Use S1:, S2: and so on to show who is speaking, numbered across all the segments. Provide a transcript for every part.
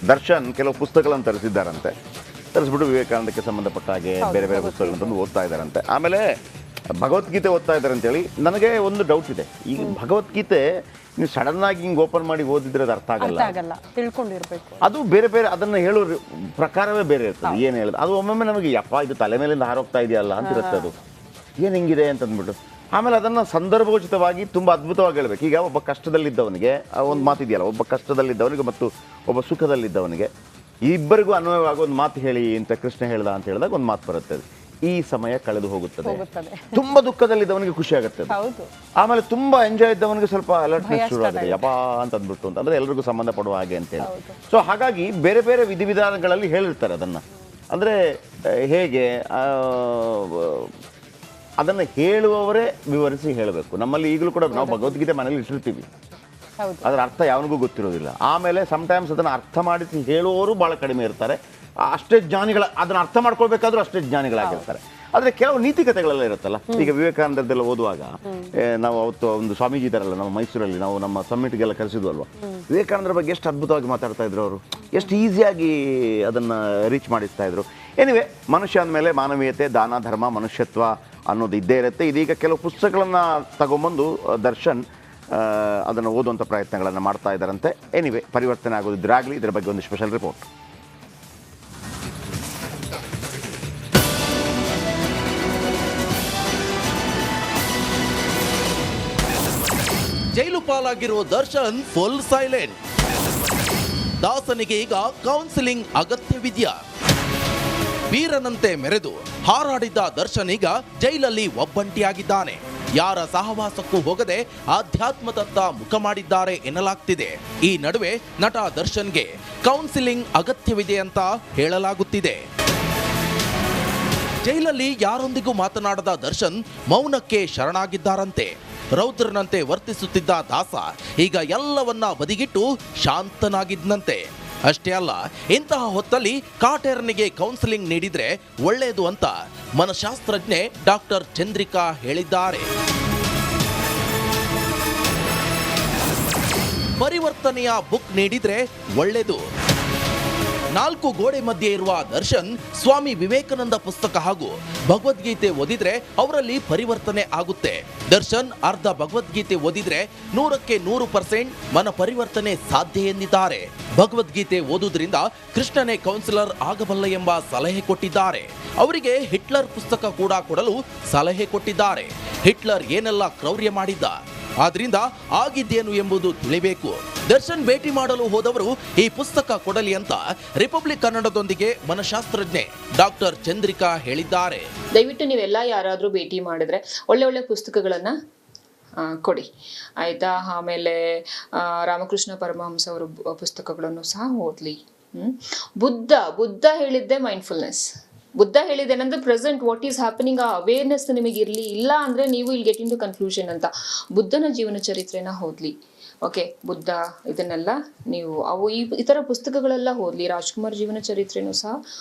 S1: ದರ್ಶನ್ ಕೆಲವು ಪುಸ್ತಕಗಳನ್ನು ತರಿಸಿದ್ದಾರಂತೆ. ತರಿಸ್ಬಿಟ್ಟು ವಿವೇಕಾನಂದಕ್ಕೆ ಸಂಬಂಧಪಟ್ಟ ಹಾಗೆ ಬೇರೆ ಬೇರೆ ಪುಸ್ತಕಗಳನ್ನು ಓದ್ತಾ ಇದ್ದಾರಂತೆ. ಆಮೇಲೆ ಭಗವದ್ಗೀತೆ ಓದ್ತಾ ಇದ್ದಾರೆ ಅಂತೇಳಿ ನನಗೆ ಒಂದು ಡೌಟ್ ಇದೆ. ಈಗ ಭಗವದ್ಗೀತೆ ನೀವು ಸಡನ್ ಆಗಿ ಹಿಂಗೆ ಓಪನ್ ಮಾಡಿ ಓದಿದ್ರೆ ಅದು ಅರ್ಥ ಆಗಲ್ಲ,
S2: ತಿಳ್ಕೊಂಡಿರ್ಬೇಕು.
S1: ಅದು ಬೇರೆ ಬೇರೆ ಅದನ್ನು ಹೇಳೋ ಪ್ರಕಾರವೇ ಬೇರೆ ಇರ್ತದೆ. ಏನು ಹೇಳೋದು ಅದು ಒಮ್ಮೊಮ್ಮೆ ನಮಗೆ ಯಪ್ಪ ಇದು ತಲೆ ಮೇಲಿಂದ ಹಾರೋಗ್ತಾ ಇದೆಯಲ್ಲ ಅಂತಿರುತ್ತೆ. ಅದು ಏನು ಹಿಂಗಿದೆ ಅಂತಂದ್ಬಿಟ್ಟು ಆಮೇಲೆ ಅದನ್ನು ಸಂದರ್ಭೋಚಿತವಾಗಿ ತುಂಬ ಅದ್ಭುತವಾಗಿ ಹೇಳಬೇಕು. ಈಗ ಒಬ್ಬ ಕಷ್ಟದಲ್ಲಿದ್ದವನಿಗೆ ಒಂದು ಮಾತಿದೆಯಲ್ಲ, ಒಬ್ಬ ಕಷ್ಟದಲ್ಲಿದ್ದವನಿಗೆ ಮತ್ತು ಒಬ್ಬ ಸುಖದಲ್ಲಿದ್ದವನಿಗೆ ಇಬ್ಬರಿಗೂ ಅನ್ವಯವಾಗಿ ಒಂದು ಮಾತು ಹೇಳಿ ಅಂತ ಕೃಷ್ಣ ಹೇಳ್ದ ಅಂತ ಹೇಳಿದಾಗ ಒಂದು ಮಾತು ಬರುತ್ತೆ. ಈ ಸಮಯ ಕಳೆದು ಹೋಗುತ್ತದೆ. ತುಂಬ ದುಃಖದಲ್ಲಿದ್ದವನಿಗೆ ಖುಷಿ ಆಗುತ್ತೆ. ಆಮೇಲೆ ತುಂಬ ಎಂಜಾಯ್ ಇದ್ದವನಿಗೆ ಸ್ವಲ್ಪ ಅಲರ್ಟ್ನೆಸ್ ಶುರು ಆಗುತ್ತೆ, ಯಪಾ ಅಂತ ಅಂದ್ಬಿಟ್ಟು ಅಂತ ಅಂದರೆ ಎಲ್ರಿಗೂ ಸಂಬಂಧಪಡುವ ಹಾಗೆ ಅಂತೇಳಿ. ಸೊ ಹಾಗಾಗಿ ಬೇರೆ ಬೇರೆ ವಿಧಿವಿಧಾನಗಳಲ್ಲಿ ಹೇಳಿರ್ತಾರೆ ಅದನ್ನು. ಅಂದರೆ ಹೇಗೆ ಅದನ್ನು ಹೇಳುವವರೇ ವಿವರಿಸಿ ಹೇಳಬೇಕು. ನಮ್ಮಲ್ಲಿ ಈಗಲೂ ಕೂಡ ನಾವು ಭಗವದ್ಗೀತೆ ಮನೇಲಿ ಇಟ್ಟಿರ್ತೀವಿ, ಅದರ ಅರ್ಥ ಯಾವನಿಗೂ ಗೊತ್ತಿರೋದಿಲ್ಲ. ಆಮೇಲೆ ಸಮ್ಟೈಮ್ಸ್ ಅದನ್ನು ಅರ್ಥ ಮಾಡಿಸಿ ಹೇಳುವವರು ಭಾಳ ಕಡಿಮೆ ಇರ್ತಾರೆ. ಅಷ್ಟೇ ಜ್ಞಾನಿಗಳ ಅದನ್ನು ಅರ್ಥ ಮಾಡ್ಕೊಳ್ಬೇಕಾದ್ರೂ ಅಷ್ಟೇ ಜ್ಞಾನಿಗಳಾಗಿರ್ತಾರೆ. ಆದರೆ ಕೆಲವು ನೀತಿಕತೆಗಳೆಲ್ಲ ಇರುತ್ತಲ್ಲ. ಈಗ ವಿವೇಕಾನಂದದ್ದೆಲ್ಲ ಓದುವಾಗ ನಾವು ಅವತ್ತು ಒಂದು ಸ್ವಾಮೀಜಿ ಇದ್ದಾರಲ್ಲ ನಮ್ಮ ಮೈಸೂರಲ್ಲಿ, ನಾವು ನಮ್ಮ ಸಮ್ಮಿಟ್ಗೆಲ್ಲ ಕರೆಸಿದ್ವು ಅಲ್ವಾ, ವಿವೇಕಾನಂದರ ಬಗ್ಗೆ ಎಷ್ಟು ಅದ್ಭುತವಾಗಿ ಮಾತಾಡ್ತಾ ಇದ್ರು ಅವರು, ಎಷ್ಟು ಈಸಿಯಾಗಿ ಅದನ್ನು ರೀಚ್ ಮಾಡಿಸ್ತಾ ಇದ್ರು. ಎನಿವೆ, ಮನುಷ್ಯ ಅಂದಮೇಲೆ ಮಾನವೀಯತೆ, ದಾನ, ಧರ್ಮ, ಮನುಷ್ಯತ್ವ ಅನ್ನೋದು ಇದ್ದೇ ಇರುತ್ತೆ. ಇದೀಗ ಕೆಲವು ಪುಸ್ತಕಗಳನ್ನು ತಗೊಂಬಂದು ದರ್ಶನ್ ಅದನ್ನು ಓದುವಂಥ ಪ್ರಯತ್ನಗಳನ್ನು ಮಾಡ್ತಾ ಇದ್ದಾರಂತೆ. ಎನಿವೆ, ಪರಿವರ್ತನೆ ಆಗೋದಿದ್ರಾಗಲಿ. ಇದರ ಬಗ್ಗೆ ಒಂದು ಸ್ಪೆಷಲ್ ರಿಪೋರ್ಟ್.
S3: ಜೈಲು ಪಾಲಾಗಿರೋ ದರ್ಶನ್ ಫುಲ್ ಸೈಲೆಂಟ್. ದಾಸನಿಗೆ ಈಗ ಕೌನ್ಸಿಲಿಂಗ್ ಅಗತ್ಯವಿದೆಯಾ? ವೀರನಂತೆ ಮೆರೆದು ಹಾರಾಡಿದ್ದ ದರ್ಶನ್ ಈಗ ಜೈಲಲ್ಲಿ ಒಬ್ಬಂಟಿಯಾಗಿದ್ದಾನೆ. ಯಾರ ಸಹವಾಸಕ್ಕೂ ಹೋಗದೆ ಆಧ್ಯಾತ್ಮದತ್ತ ಮುಖ ಮಾಡಿದ್ದಾರೆ ಎನ್ನಲಾಗ್ತಿದೆ. ಈ ನಡುವೆ ನಟ ದರ್ಶನ್ಗೆ ಕೌನ್ಸಿಲಿಂಗ್ ಅಗತ್ಯವಿದೆ ಅಂತ ಹೇಳಲಾಗುತ್ತಿದೆ. ಜೈಲಲ್ಲಿ ಯಾರೊಂದಿಗೂ ಮಾತನಾಡದ ದರ್ಶನ್ ಮೌನಕ್ಕೆ ಶರಣಾಗಿದ್ದಾರಂತೆ. ರೌದ್ರನಂತೆ ವರ್ತಿಸುತ್ತಿದ್ದ ದಾಸ ಈಗ ಎಲ್ಲವನ್ನ ಬದಿಗಿಟ್ಟು ಶಾಂತನಾಗಿದ್ದಂತೆ. ಅಷ್ಟೇ ಅಲ್ಲ, ಇಂತಹ ಹೊತ್ತಲ್ಲಿ ಕಾಟೇರನಿಗೆ ಕೌನ್ಸಿಲಿಂಗ್ ನೀಡಿದ್ರೆ ಒಳ್ಳೆಯದು ಅಂತ ಮನಶಾಸ್ತ್ರಜ್ಞೆ ಡಾಕ್ಟರ್ ಚಂದ್ರಿಕಾ ಹೇಳಿದ್ದಾರೆ. ಪರಿವರ್ತನೆಯ ಬುಕ್ ನೀಡಿದ್ರೆ ಒಳ್ಳೆಯದು. 4 ಗೋಡೆ ಮಧ್ಯೆ ಇರುವ ದರ್ಶನ್ ಸ್ವಾಮಿ ವಿವೇಕಾನಂದ ಪುಸ್ತಕ ಹಾಗೂ ಭಗವದ್ಗೀತೆ ಓದಿದ್ರೆ ಅವರಲ್ಲಿ ಪರಿವರ್ತನೆ ಆಗುತ್ತೆ. ದರ್ಶನ್ ಅರ್ಧ ಭಗವದ್ಗೀತೆ ಓದಿದ್ರೆ 100ಕ್ಕೆ 100% ಮನ ಪರಿವರ್ತನೆ ಸಾಧ್ಯ ಎಂದಿದ್ದಾರೆ. ಭಗವದ್ಗೀತೆ ಓದುವುದರಿಂದ ಕೃಷ್ಣನೇ ಕೌನ್ಸಿಲರ್ ಆಗಬಲ್ಲ ಎಂಬ ಸಲಹೆ ಕೊಟ್ಟಿದ್ದಾರೆ. ಅವರಿಗೆ ಹಿಟ್ಲರ್ ಪುಸ್ತಕ ಕೂಡ ಕೊಡಲು ಸಲಹೆ ಕೊಟ್ಟಿದ್ದಾರೆ. ಹಿಟ್ಲರ್ ಏನೆಲ್ಲ ಕ್ರೌರ್ಯ ಮಾಡಿದ್ದ, ಆದ್ರಿಂದ ಆಗಿದ್ದೇನು ಎಂಬುದು ತಿಳಿಬೇಕು. ದರ್ಶನ್ ಭೇಟಿ ಮಾಡಲು ಹೋದವರು ಈ ಪುಸ್ತಕ ಕೊಡಲಿ ಅಂತ ರಿಪಬ್ಲಿಕ್ ಕನ್ನಡದೊಂದಿಗೆ ಮನಶಾಸ್ತ್ರಜ್ಞೆ ಡಾಕ್ಟರ್ ಚಂದ್ರಿಕಾ ಹೇಳಿದ್ದಾರೆ.
S4: ದಯವಿಟ್ಟು ನೀವೆಲ್ಲ ಯಾರಾದ್ರೂ ಭೇಟಿ ಮಾಡಿದ್ರೆ ಒಳ್ಳೆ ಒಳ್ಳೆ ಪುಸ್ತಕಗಳನ್ನ ಕೊಡಿ, ಆಯ್ತಾ? ಆಮೇಲೆ ರಾಮಕೃಷ್ಣ ಪರಮಹಂಸ ಅವರ ಪುಸ್ತಕಗಳನ್ನು ಸಹ ಓದ್ಲಿ. ಬುದ್ಧ ಹೇಳಿದ್ದೆ ಮೈಂಡ್ಫುಲ್ನೆಸ್. ಬುದ್ಧ ಹೇಳಿದ್ದೇನೆಂದ್ರೆ ಪ್ರೆಸೆಂಟ್ ವಾಟ್ ಈಸ್ ಹ್ಯಾಪನಿಂಗ್, ಆ ಅವೇರ್ನೆಸ್ ನಿಮಗೆ ಇರಲಿ. ಇಲ್ಲ ಅಂದ್ರೆ ನೀವು ಇಲ್ಲಿ ಗೆಟ್ ಇನ್ ಟು ಕನ್ಫ್ಯೂಷನ್ ಅಂತ. ಬುದ್ಧನ ಜೀವನ ಚರಿತ್ರೆನ ಓದ್ಲಿ. ಓಕೆ, ಬುದ್ಧ ಇದನ್ನೆಲ್ಲ ನೀವು ಈ ಥರ ಪುಸ್ತಕಗಳೆಲ್ಲ ಓದ್ಲಿ. ರಾಜ್ಕುಮಾರ್ ಜೀವನ ಚರಿತ್ರೆನೂ ಸಹ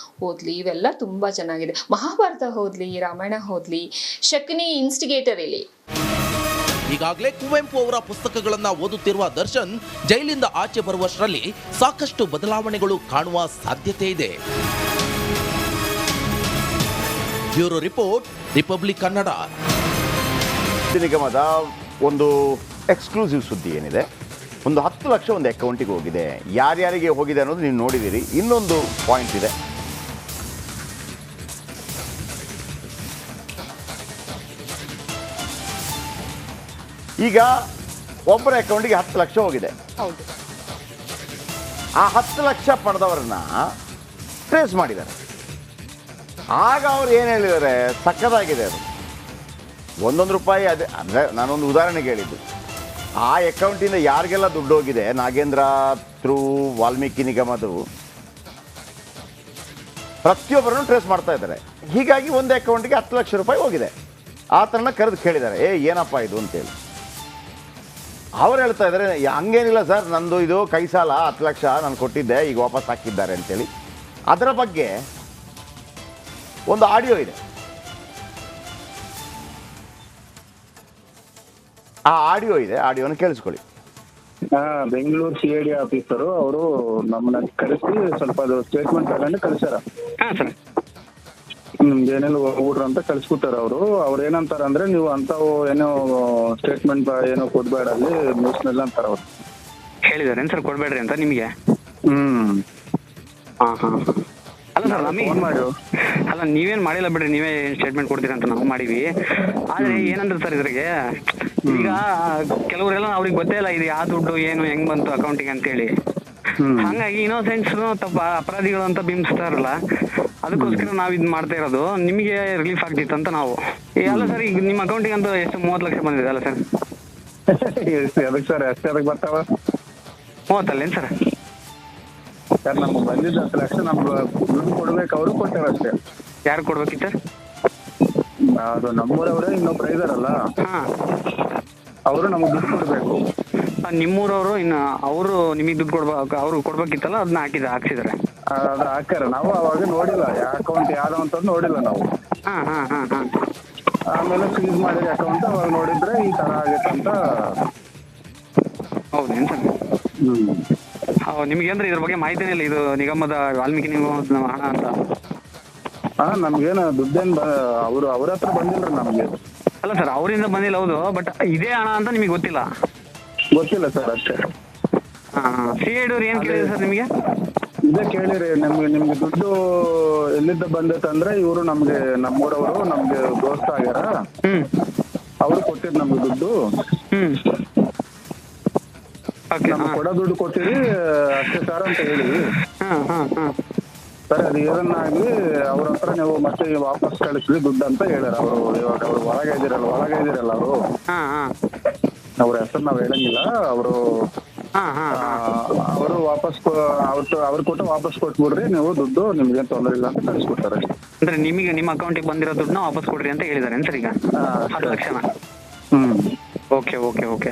S4: ಓದ್ಲಿ. ಇವೆಲ್ಲ ತುಂಬಾ ಚೆನ್ನಾಗಿದೆ. ಮಹಾಭಾರತ ಓದ್ಲಿ, ರಾಮಾಯಣ ಓದ್ಲಿ. ಶಕುನಿ ಇನ್ಸ್ಟಿಗೇಟರ್ ಇಲ್ಲಿ.
S3: ಈಗಾಗಲೇ ಕುವೆಂಪು ಅವರ ಪುಸ್ತಕಗಳನ್ನ ಓದುತ್ತಿರುವ ದರ್ಶನ್ ಜೈಲಿಂದ ಆಚೆ ಬರುವಷ್ಟರಲ್ಲಿ ಸಾಕಷ್ಟು ಬದಲಾವಣೆಗಳು ಕಾಣುವ ಸಾಧ್ಯತೆ ಇದೆ. Bureau report, republic Kannada.
S1: ನಿಗಮದ ಒಂದು ಎಕ್ಸ್ಕ್ಲೂಸಿವ್ ಸುದ್ದಿ ಏನಿದೆ, ಒಂದು 10 ಲಕ್ಷ ಒಂದು ಅಕೌಂಟಿಗೆ ಹೋಗಿದೆ. ಯಾರ್ಯಾರಿಗೆ ಹೋಗಿದೆ ಅನ್ನೋದು ನೀವು ನೋಡಿದ್ದೀರಿ. ಇನ್ನೊಂದು ಪಾಯಿಂಟ್ ಇದೆ. ಈಗ ಒಬ್ಬರ ಅಕೌಂಟಿಗೆ 10 ಲಕ್ಷ ಹೋಗಿದೆ. ಆ 10 ಲಕ್ಷ ಪಡೆದವರನ್ನ ಟ್ರೇಸ್ ಮಾಡಿದ್ದಾರೆ. ಆಗ ಅವ್ರು ಏನು ಹೇಳಿದ್ದಾರೆ, ಸಕ್ಕದಾಗಿದೆ ಅದು. 1 ರೂಪಾಯಿ ಅದೇ. ಅಂದರೆ ನಾನೊಂದು ಉದಾಹರಣೆಗೆ ಹೇಳಿದ್ದು, ಆ ಅಕೌಂಟಿಂದ ಯಾರಿಗೆಲ್ಲ ದುಡ್ಡು ಹೋಗಿದೆ, ನಾಗೇಂದ್ರ ಥ್ರೂ ವಾಲ್ಮೀಕಿ ನಿಗಮದು ಪ್ರತಿಯೊಬ್ಬರನ್ನು ಟ್ರೇಸ್ ಮಾಡ್ತಾ ಇದ್ದಾರೆ. ಹೀಗಾಗಿ ಒಂದು ಅಕೌಂಟಿಗೆ 10 ಲಕ್ಷ ರೂಪಾಯಿ ಹೋಗಿದೆ. ಆ ಥರನ ಕರೆದು ಕೇಳಿದ್ದಾರೆ, ಏನಪ್ಪ ಇದು ಅಂತೇಳಿ. ಅವ್ರು ಹೇಳ್ತಾ ಇದ್ದಾರೆ, ಹಂಗೇನಿಲ್ಲ ಸರ್, ನಂದು ಇದು ಕೈ ಸಾಲ 10 ಲಕ್ಷ ನಾನು ಕೊಟ್ಟಿದ್ದೆ, ಈಗ ವಾಪಸ್ ಹಾಕಿದ್ದಾರೆ ಅಂತೇಳಿ. ಅದರ ಬಗ್ಗೆ ಒಂದು ಆಡಿಯೋ ಇದೆ. ಆ ಆಡಿಯೋ ಇದೆ, ಆಡಿಯೋನ ಕೇಳಿಸ್ಕೊಳ್ಳಿ.
S2: ಬೆಂಗಳೂರು CID ಆಫೀಸರು ಅವರು ನಮ್ಮನ್ನ ಕರೆಸಿ ಸ್ವಲ್ಪ ಅದು ಸ್ಟೇಟ್ಮೆಂಟ್ ತಗೊಂಡು ಕಳ್ಸ್ಯಾರ.
S5: ಹಾಂ ಸರ್.
S2: ನಿಮ್ಗೆ ಏನೆಲ್ಲ ಹೋಗ್ಬಿಡ್ರಿ ಅಂತ ಕಳ್ಸ್ಬಿಟ್ಟಾರ ಅವ್ರು ಏನಂತಾರ ಅಂದ್ರೆ ನೀವು ಅಂತಾವು ಏನೋ ಸ್ಟೇಟ್ಮೆಂಟ್ ಏನೋ ಕೊಡ್ಬೇಡ ಅಲ್ಲಿ ನ್ಯೂಸ್ನಲ್ಲಿ ಅಂತಾರ ಅವ್ರು.
S5: ಹೇಳಿದಾರೇನು ಸರ್ ಕೊಡಬೇಡ್ರಿ ಅಂತ ನಿಮಗೆ? ಹಾಂ ಹಾಂ. ಅಲ್ಲ ಸರ್ ನಮಗೆ
S2: ಫೋನ್ ಮಾಡಿ
S5: ಅಲ್ಲ ನೀವೇನು ಮಾಡಿಲ್ಲ ಬಿಡ್ರಿ, ನೀವೇ ಸ್ಟೇಟ್ಮೆಂಟ್ ಕೊಡ್ತೀರಾ ಅಂತ ನಾವು ಮಾಡೀವಿ. ಆದರೆ ಏನಂದ್ರೆ ಸರ್ ಇದ್ರಿಗೆ ಈಗ ಕೆಲವರೆಲ್ಲ ಅವ್ರಿಗೆ ಗೊತ್ತೇ ಇಲ್ಲ ಇದು ಯಾವ ದುಡ್ಡು ಏನು ಹೆಂಗ್ ಬಂತು ಅಕೌಂಟಿಗೆ ಅಂತೇಳಿ. ಹಂಗಾಗಿ ಇನ್ನೋಸೆಂಟ್ಸ್ ಅಪರಾಧಿಗಳು ಅಂತ ಬಿಂಬಿಸ್ತಾರಲ್ಲ, ಅದಕ್ಕೋಸ್ಕರ ನಾವು ಇದು ಮಾಡ್ತಾ ಇರೋದು. ನಿಮಗೆ ರಿಲೀಫ್ ಆಗ್ತಿತ್ತು ಅಂತ ನಾವು. ಅಲ್ಲ ಸರ್ ಈಗ ನಿಮ್ಮ ಅಕೌಂಟಿಗೆ ಅಂತ ಎಷ್ಟು 30 ಲಕ್ಷ ಬಂದಿದೆ ಅಲ್ಲ ಸರ್?
S2: ಅದಕ್ಕೆ ಸರ್ ಅಷ್ಟೇ ಅದಕ್ಕೆ ಬರ್ತಾವ
S5: 30 ಅಲ್ಲೇನು ಸರ್?
S2: ಸರ್ ನಮ್ಗೆ ಬಂದಿದ್ದ 10 ಲಕ್ಷ ನಮ್ಗೆ ದುಡ್ಡು ಕೊಡ್ಬೇಕು, ಅವರು ಕೊಟ್ಟಾರ ಅಷ್ಟೇ.
S5: ಯಾರು ಕೊಡ್ಬೇಕಿತ್ತು ಸರ್?
S2: ಅದು ನಮ್ಮೂರವರೇ ಇನ್ನೊಬ್ರು ಇದಾರಲ್ಲ,
S5: ಹಾಂ,
S2: ಅವರು ನಮ್ಗೆ ದುಡ್ಡು ಕೊಡ್ಬೇಕು.
S5: ನಿಮ್ಮೂರವರು ಇನ್ನು ಅವರು ನಿಮಗೆ ದುಡ್ಡು ಕೊಡ್ಬೇಕು, ಅವರು ಕೊಡ್ಬೇಕಿತ್ತಲ್ಲ, ಅದನ್ನ ಹಾಕ್ಸಿದ್ದಾರೆ.
S2: ಅದು ಹಾಕ್ಯಾರ, ನಾವು ಅವಾಗ ನೋಡಿಲ್ಲ ಅಕೌಂಟ್ ಯಾವ್ದು ಅಂತ ನೋಡಿಲ್ಲ ನಾವು.
S5: ಹಾಂ ಹಾಂ ಹಾಂ ಹಾಂ.
S2: ಆಮೇಲೆ ಫೀಸ್ ಮಾಡಿದ ಅಕೌಂಟ್ ಅವಾಗ ನೋಡಿದ್ರೆ ಈ ತರ ಆಗೈತೆ ಅಂತ.
S5: ಹೌದೇನು ಸರ್? ನಿಮಗೆ ಅಂದ್ರೆ ಇದ್ರ ಬಗ್ಗೆ ಮಾಹಿತಿನೇ ಇಲ್ಲ, ಇದು ನಿಗಮದ ವಾಲ್ಮೀಕಿ ನಿಗಮದ ಹಣ ಅಂತ?
S2: ನಮ್ಗೇನು ದುಡ್ಡೇನು ಅವ್ರ ಹತ್ರ ಬಂದಿಲ್ರಿ ನಮ್ಗೆ.
S5: ಅಲ್ಲ ಸರ್ ಅವರಿಂದ ಬಂದಿಲ್ಲ, ಹೌದು, ಬಟ್ ಇದೇ ಹಣ ಅಂತ ನಿಮಗೆ ಗೊತ್ತಿಲ್ಲ?
S2: ಗೊತ್ತಿಲ್ಲ ಸರ್ ಅಷ್ಟೇ.
S5: ಹಾಂ, CID ಅವ್ರು ಏನು ಕೇಳಿದ್ರು ಸರ್ ನಿಮಗೆ?
S2: ಇದೇ ಕೇಳಿರಿ, ನಿಮ್ಗೆ ದುಡ್ಡು ಎಲ್ಲಿದ್ದ ಬಂದೈತೆ ಅಂದ್ರೆ ಇವರು ನಮ್ಮೂರವರು ನಮ್ಗೆ ದೋಸ್ತ ಆಗ್ಯಾರ, ಅವರು ಕೊಟ್ಟಿದ್ ನಮ್ಗೆ ದುಡ್ಡು. ನಮ್ಗೆ ಕೊಡೋ ದುಡ್ಡು ಕೊಟ್ಟಿರಿ ಅಷ್ಟೇ ಸರ್ ಅಂತ ಹೇಳಿ. ಸರ್ ಅದು ಏನನ್ನಾಗ್ಲಿ ಅವ್ರ ಹತ್ರ ನೀವು ಮತ್ತೆ ವಾಪಸ್ ಕಳಿಸ್ಲಿ ದುಡ್ಡು ಅಂತ ಹೇಳ್ಯಾರ ಅವರು. ಇವಾಗ ಅವ್ರು ಒಳಗೆ ಇದ್ದೀರಲ್ಲ ಅವರು, ಅವ್ರ ಹೆಸರು ನಾವು ಹೇಳಂಗಿಲ್ಲ. ಅವರು ವಾಪಸ್ ಅವ್ರು ಕೊಟ್ಟು ವಾಪಸ್ ಕೊಟ್ಬಿಡ್ರಿ ನೀವು ದುಡ್ಡು, ನಿಮ್ಗೇನು ತೊಂದರೆ ಇಲ್ಲ ಅಂತ ಕಳಿಸ್ಕೊಡ್ತಾರೆ.
S5: ಅಂದ್ರೆ ನಿಮಗೆ ನಿಮ್ಮ ಅಕೌಂಟಿಗೆ ಬಂದಿರೋ ದುಡ್ಡನ್ನ ವಾಪಸ್ ಕೊಡ್ರಿ ಅಂತ ಹೇಳಿದಾರೆ ಸರ್ ಈಗ 10 ಲಕ್ಷನ? Okay okay okay.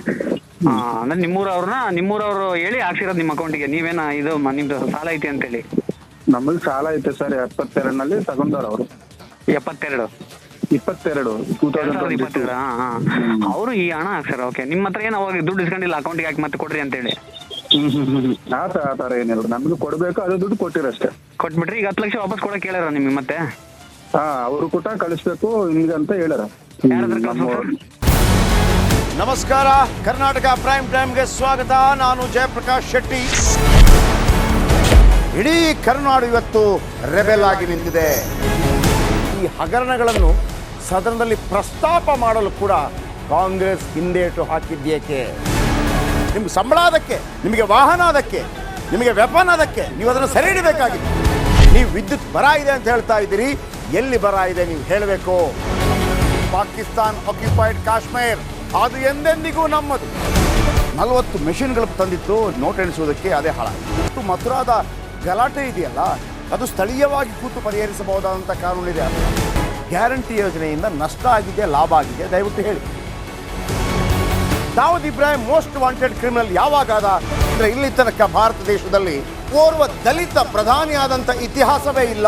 S5: ಅಂದ್ರೆ ನಿಮ್ಮೂರವ್ರು ಹೇಳಿ ಹಾಕ್ಸಿರೋದು ನಿಮ್ಮ ಅಕೌಂಟಿಗೆ, ನೀವೇನ ಇದು ನಿಮ್ದು ಸಾಲ ಐತಿ ಅಂತೇಳಿ?
S2: ನಮಗೆ ಸಾಲ ಐತೆ ಸರ್, 72ನಲ್ಲಿ ತಗೊಂಡಾರ ಅವರು.
S5: 72?
S2: 2022.
S5: ಅವರು ಈ ಹಣ ಹಾಕ್ಸಾರ. ಓಕೆ, ನಿಮ್ಮ ಹತ್ರ ಏನು ಅವಾಗ ದುಡ್ಡು ಇಸ್ಕೊಂಡಿಲ್ಲ ಅಕೌಂಟಿಗೆ ಹಾಕಿ ಮತ್ತೆ ಕೊಡ್ರಿ ಅಂತೇಳಿ?
S2: ಆ ಥರ ಏನಿಲ್ಲ, ನಮ್ಗೆ ಕೊಡ್ಬೇಕು, ಅದು ದುಡ್ಡು ಕೊಟ್ಟಿರಷ್ಟೇ.
S5: ಕೊಟ್ಬಿಟ್ರಿ. ಈಗ 10 ಲಕ್ಷ ವಾಪಸ್ ಕೊಡಕ್ಕೆ ಹೇಳ್ಯಾರ ನಿಮಗೆ ಮತ್ತೆ?
S2: ಅವರು ಕೂಡ ಕಳಿಸ್ಬೇಕು ನಿಮ್ಗೆ ಅಂತ ಹೇಳ್ಯಾರ.
S1: ನಮಸ್ಕಾರ, ಕರ್ನಾಟಕ ಪ್ರೈಮ್ ಟೈಮ್ಗೆ ಸ್ವಾಗತ. ನಾನು ಜಯಪ್ರಕಾಶ್ ಶೆಟ್ಟಿ. ಇಡೀ ಕರ್ನಾಡು ಇವತ್ತು ರೆಬೆಲ್ ಆಗಿ ನಿಂತಿದೆ. ಈ ಹಗರಣಗಳನ್ನು ಸದನದಲ್ಲಿ ಪ್ರಸ್ತಾಪ ಮಾಡಲು ಕೂಡ ಕಾಂಗ್ರೆಸ್ ಹಿಂದೇಟು ಹಾಕಿದ್ದೇಕೆ? ನಿಮ್ಗೆ ಸಂಬಳ ಅದಕ್ಕೆ, ನಿಮಗೆ ವಾಹನ ಅದಕ್ಕೆ, ನಿಮಗೆ ವೆಪನ್ ಅದಕ್ಕೆ, ನೀವು ಅದನ್ನು ಸೆರೆ ಹಿಡಿಬೇಕಾಗಿತ್ತು. ನೀವು ವಿದ್ಯುತ್ ಬರ ಇದೆ ಅಂತ ಹೇಳ್ತಾ ಇದ್ದೀರಿ, ಎಲ್ಲಿ ಬರ ಇದೆ ನೀವು ಹೇಳಬೇಕು. ಪಾಕಿಸ್ತಾನ್ ಆಕ್ಯುಪೈಡ್ ಕಾಶ್ಮೀರ್ ಅದು ಎಂದೆಂದಿಗೂ ನಮ್ಮದು. 40 ಮೆಷಿನ್ಗಳು ತಂದಿತ್ತು ನೋಟ್ ಎಣಿಸುವುದಕ್ಕೆ, ಅದೇ ಹಾಳಾಯಿತು. ಮಥುರಾದ ಗಲಾಟೆ ಇದೆಯಲ್ಲ, ಅದು ಸ್ಥಳೀಯವಾಗಿ ಕೂತು ಪರಿಹರಿಸಬಹುದಾದಂಥ ಕಾನೂನಿದೆ. ಗ್ಯಾರಂಟಿ ಯೋಜನೆಯಿಂದ ನಷ್ಟ ಆಗಿದೆ, ಲಾಭ ಆಗಿದೆ, ದಯವಿಟ್ಟು ಹೇಳಿ. Dawood Ibrahim most wanted criminal ಯಾವಾಗಾದ ಅಂದರೆ ಇಲ್ಲಿ ತನಕ ಭಾರತ ದೇಶದಲ್ಲಿ ಓರ್ವ ದಲಿತ ಪ್ರಧಾನಿಯಾದಂಥ ಇತಿಹಾಸವೇ ಇಲ್ಲ.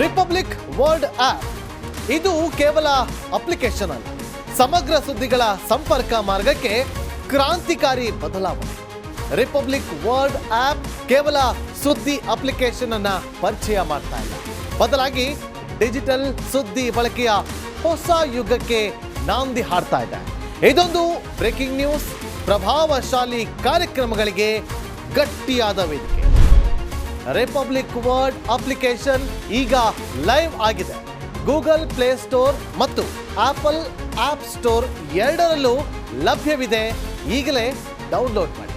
S6: ರಿಪಬ್ಲಿಕ್ ವರ್ಲ್ಡ್ ಆಪ್ ಇದು ಕೇವಲ ಅಪ್ಲಿಕೇಶನ್ ಅಲ್ಲ, ಸಮಗ್ರ ಸುದ್ದಿಗಳ ಸಂಪರ್ಕ ಮಾರ್ಗಕ್ಕೆ ಕ್ರಾಂತಿಕಾರಿ ಬದಲಾವಣೆ. ರಿಪಬ್ಲಿಕ್ ವರ್ಲ್ಡ್ ಆಪ್ ಕೇವಲ ಸುದ್ದಿ ಅಪ್ಲಿಕೇಶನ್ ಅನ್ನ ಪರಿಚಯ ಮಾಡ್ತಾ ಇಲ್ಲ, ಬದಲಾಗಿ ಡಿಜಿಟಲ್ ಸುದ್ದಿ ಬಳಕೆಯ ಹೊಸ ಯುಗಕ್ಕೆ ನಾಂದಿ ಹಾಡ್ತಾ ಇದೆ. ಇದೊಂದು ಬ್ರೇಕಿಂಗ್ ನ್ಯೂಸ್, ಪ್ರಭಾವಶಾಲಿ ಕಾರ್ಯಕ್ರಮಗಳಿಗೆ ಗಟ್ಟಿಯಾದ ವೇದಿಕೆ. ರಿಪಬ್ಲಿಕ್ ವರ್ಲ್ಡ್ ಅಪ್ಲಿಕೇಶನ್ ಈಗ ಲೈವ್ ಆಗಿದೆ. ಗೂಗಲ್ ಪ್ಲೇ ಸ್ಟೋರ್ ಮತ್ತು ಆಪಲ್ ಆಪ್ ಸ್ಟೋರ್ ಎರಡರಲ್ಲೂ ಲಭ್ಯವಿದೆ. ಈಗಲೇ ಡೌನ್ಲೋಡ್ ಮಾಡಿ.